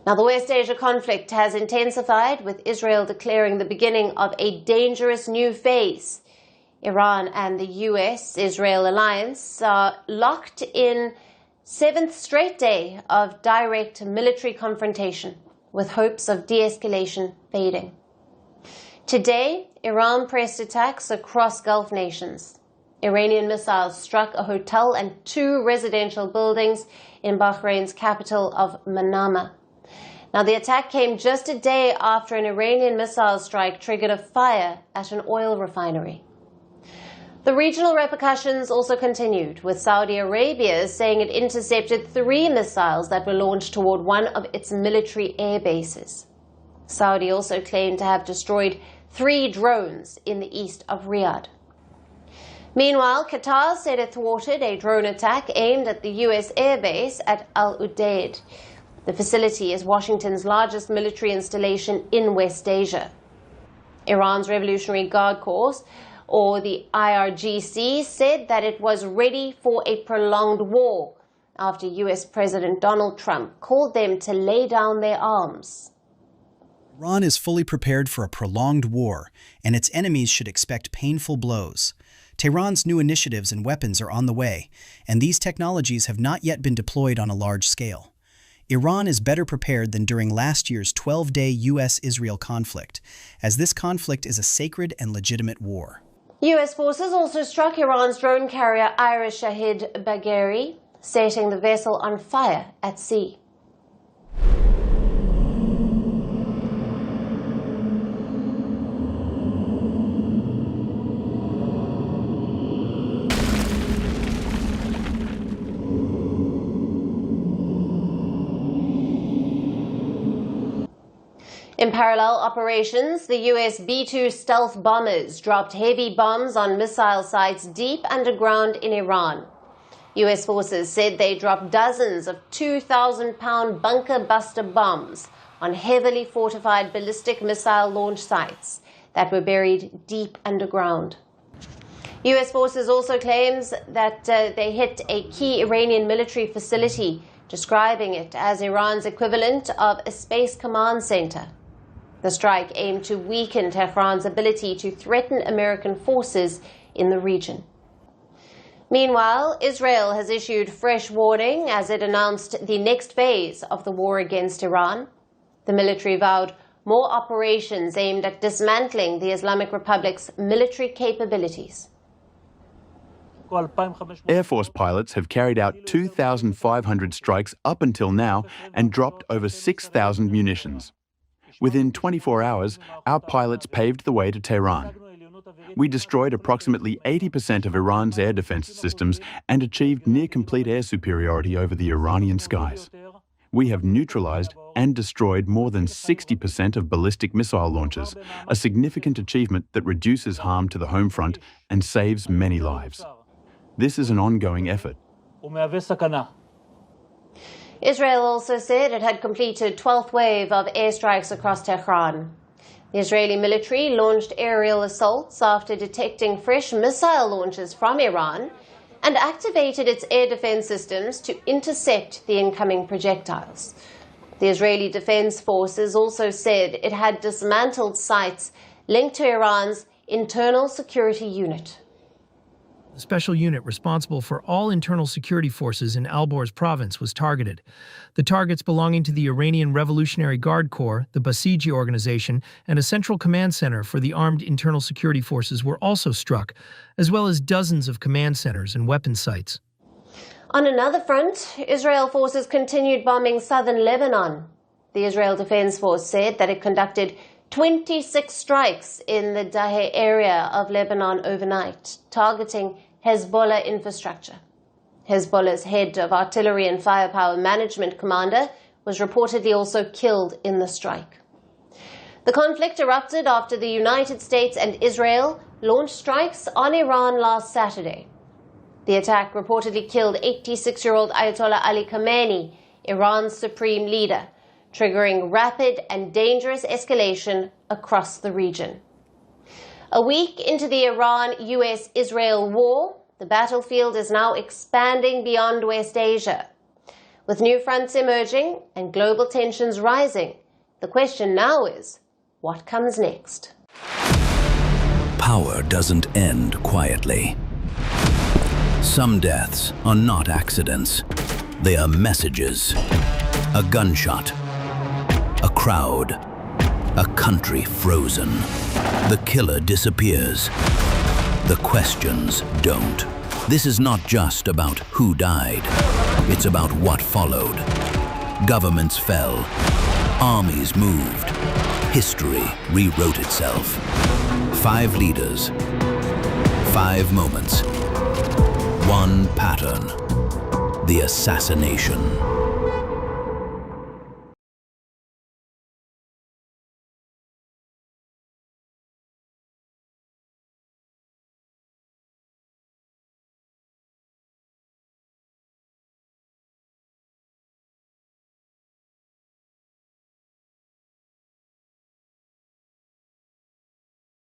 Now, the West Asia conflict has intensified, with Israel declaring the beginning of a dangerous new phase. Iran and the US-Israel alliance are locked in 7th straight day of direct military confrontation, with hopes of de-escalation fading. Today, Iran pressed attacks across Gulf nations. Iranian missiles struck a hotel and 2 residential buildings in Bahrain's capital of Manama. Now, the attack came just a day after an Iranian missile strike triggered a fire at an oil refinery. The regional repercussions also continued, with Saudi Arabia saying it intercepted 3 missiles that were launched toward one of its military air bases. Saudi also claimed to have destroyed 3 drones in the east of Riyadh. Meanwhile, Qatar said it thwarted a drone attack aimed at the US airbase at Al Udeid. The facility is Washington's largest military installation in West Asia. Iran's Revolutionary Guard Corps, or the IRGC, said that it was ready for a prolonged war after US President Donald Trump called them to lay down their arms. Iran is fully prepared for a prolonged war, and its enemies should expect painful blows. Tehran's new initiatives and weapons are on the way, and these technologies have not yet been deployed on a large scale. Iran is better prepared than during last year's 12-day US-Israel conflict, as this conflict is a sacred and legitimate war. US forces also struck Iran's drone carrier Shahid Bagheri, setting the vessel on fire at sea. In parallel operations, the US B-2 stealth bombers dropped heavy bombs on missile sites deep underground in Iran. US forces said they dropped dozens of 2,000-pound bunker-buster bombs on heavily fortified ballistic missile launch sites that were buried deep underground. US forces also claims that they hit a key Iranian military facility, describing it as Iran's equivalent of a space command center. The strike aimed to weaken Tehran's ability to threaten American forces in the region. Meanwhile, Israel has issued fresh warning as it announced the next phase of the war against Iran. The military vowed more operations aimed at dismantling the Islamic Republic's military capabilities. Air Force pilots have carried out 2,500 strikes up until now and dropped over 6,000 munitions. Within 24 hours, our pilots paved the way to Tehran. We destroyed approximately 80% of Iran's air defense systems and achieved near-complete air superiority over the Iranian skies. We have neutralized and destroyed more than 60% of ballistic missile launches, a significant achievement that reduces harm to the home front and saves many lives. This is an ongoing effort. Israel also said it had completed 12th wave of airstrikes across Tehran. The Israeli military launched aerial assaults after detecting fresh missile launches from Iran and activated its air defense systems to intercept the incoming projectiles. The Israeli Defense Forces also said it had dismantled sites linked to Iran's internal security unit. The special unit responsible for all internal security forces in Al-Borz province was targeted. The targets belonging to the Iranian Revolutionary Guard Corps, the Basiji organization, and a central command center for the armed internal security forces were also struck, as well as dozens of command centers and weapon sites. On another front, Israel forces continued bombing southern Lebanon. The Israel Defense Force said that it conducted 26 strikes in the Dahe area of Lebanon overnight, targeting Hezbollah infrastructure. Hezbollah's head of artillery and firepower management commander was reportedly also killed in the strike. The conflict erupted after the United States and Israel launched strikes on Iran last Saturday. The attack reportedly killed 86-year-old Ayatollah Ali Khamenei, Iran's supreme leader, triggering rapid and dangerous escalation across the region. A week into the Iran-US-Israel war, the battlefield is now expanding beyond West Asia, With new fronts emerging and global tensions rising, the question now is, what comes next? Power doesn't end quietly. Some deaths are not accidents. They are messages. A gunshot. A crowd. A country frozen. The killer disappears. The questions don't. This is not just about who died. It's about what followed. Governments fell. Armies moved. History rewrote itself. 5 leaders. 5 moments. One pattern. The assassination.